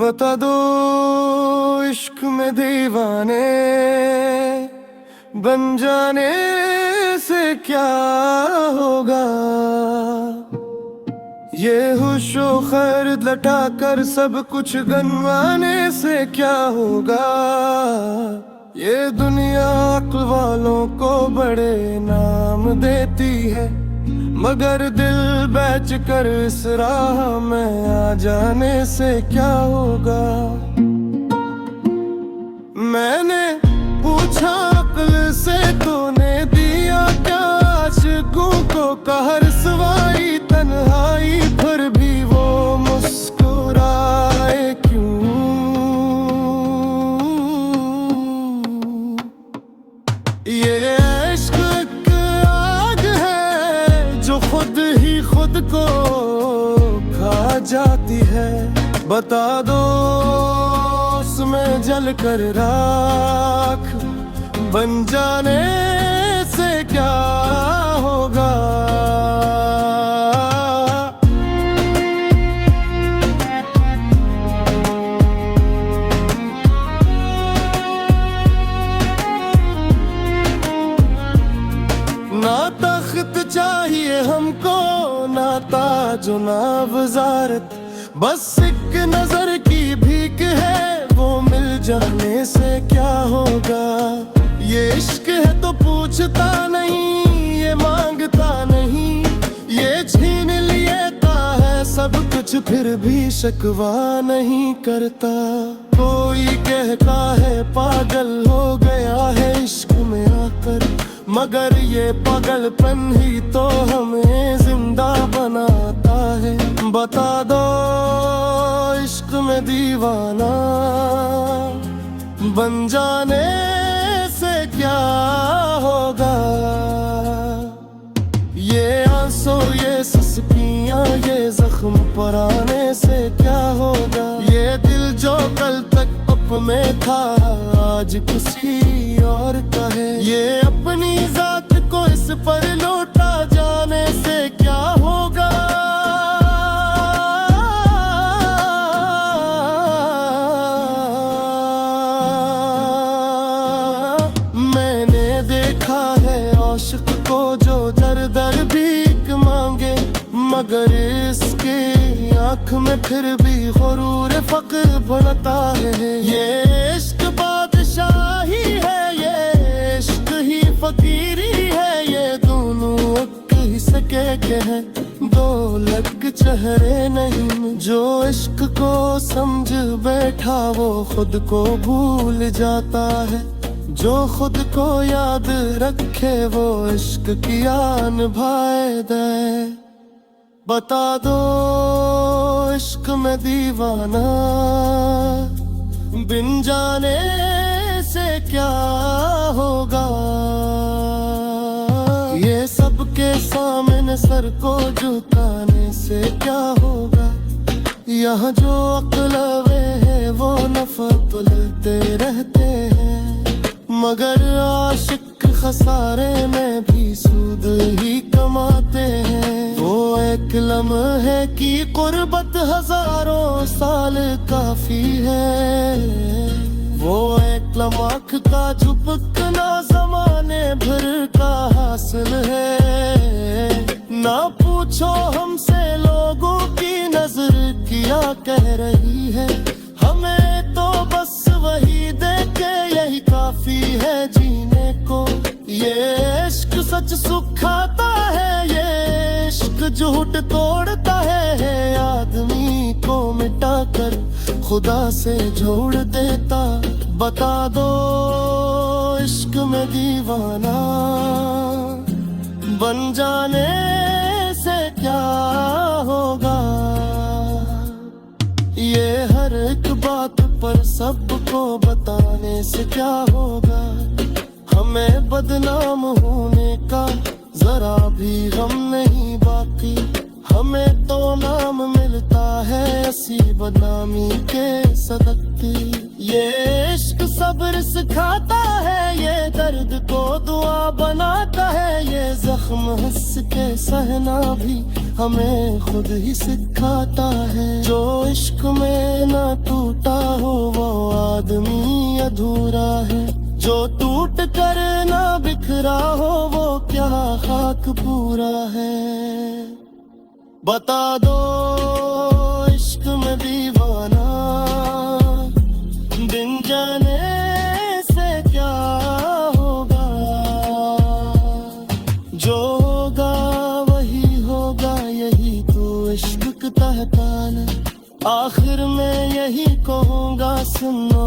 बता दो इश्क में दीवाने बन जाने से क्या होगा। ये होशो खैर लटा कर सब कुछ गनवाने से क्या होगा। ये दुनिया अक्ल वालों को बड़े नाम देती है, मगर दिल बेच कर इस राह में आ जाने से क्या होगा। मैंने पूछा अक्ल से तूने दिया क्या आशिकों को कहर सवाई तन्हाई, फिर भी वो मुस्कुराए क्यों। ये इश्क एक आग है जो खुद ही खुद को खा जाती है। बता दो उसमें जल कर राख बन जाने से क्या होगा। ना तख्त चाहिए हमको ना ताज ना वज़ारत, बस एक नजर की भीख है वो मिल जाने से क्या होगा। ये इश्क है तो पूछता नहीं, ये मांगता नहीं, ये छीन लेता है सब कुछ फिर भी शिकवा नहीं करता। कोई कहता है पागल हो गया है इश्क में आकर, मगर ये पागलपन ही तो हमें जिंदा बनाता है। बता दो इश्क में दीवाना बन जाने से क्या होगा। ये आंसू ये सस्कियां ये जख्म पर आने से क्या होगा। ये दिल जो कल तक अप में था आज किसी और का है। ये अपनी जात को इस पर लौटा जाने से क्या होगा। मैंने देखा है आशिक को जो दर दर भीख मांगे, मगर इसके आँख में फिर भी गुरूर फक्र बढ़ता है। ये इश्क बादशाही है, ये इश्क ही फकीरी है, ये दोनों एक ही सके के हैं, दो लग चेहरे नहीं। जो इश्क को समझ बैठा वो खुद को भूल जाता है, जो खुद को याद रखे वो इश्क किया निभाए दे। बता दो इश्क में दीवाना बिन जाने से क्या होगा। ये सबके सामने सर को झुकाने से क्या होगा। यहाँ जो अक्लवे है वो नफा तुलते रहते हैं, मगर आशिक खसारे में भी सूद ही कमाते हैं। वो एक लम्हे की कुर्बत हजारों साल काफी है, वो एक लम्हा का झुकना जमाने भर का हासिल है। ना पूछो हमसे लोगों की नजर क्या कह रही है, हमें तो बस वही देखे यही काफी है जीने को। ये इश्क सच सुखाता है, ये इश्क झूठ तोड़ता है, आदमी को मिटा कर खुदा से जोड़ देता। बता दो इश्क में दीवाना बन जाने से क्या होगा। ये हर एक बात पर सबको बताने से क्या होगा। हमें बदनाम होने का जरा भी गम नहीं बाकी, हमें तो नाम मिलता है ऐसी बदनामी के सदक़े। ये इश्क सब्र सिखाता है, ये दर्द को दुआ बनाता है ये जख्म हंस के सहना भी हमें खुद ही सिखाता है। जो इश्क में ना टूटा हो वो आदमी अधूरा है, जो टूट कर ना बिखरा हो वो क्या खाक पूरा है। बता दो इश्क में दीवाना दिन जाने से क्या होगा, जो होगा वही होगा यही तो इश्क कहता है। आखिर में यही कहूँगा सुनो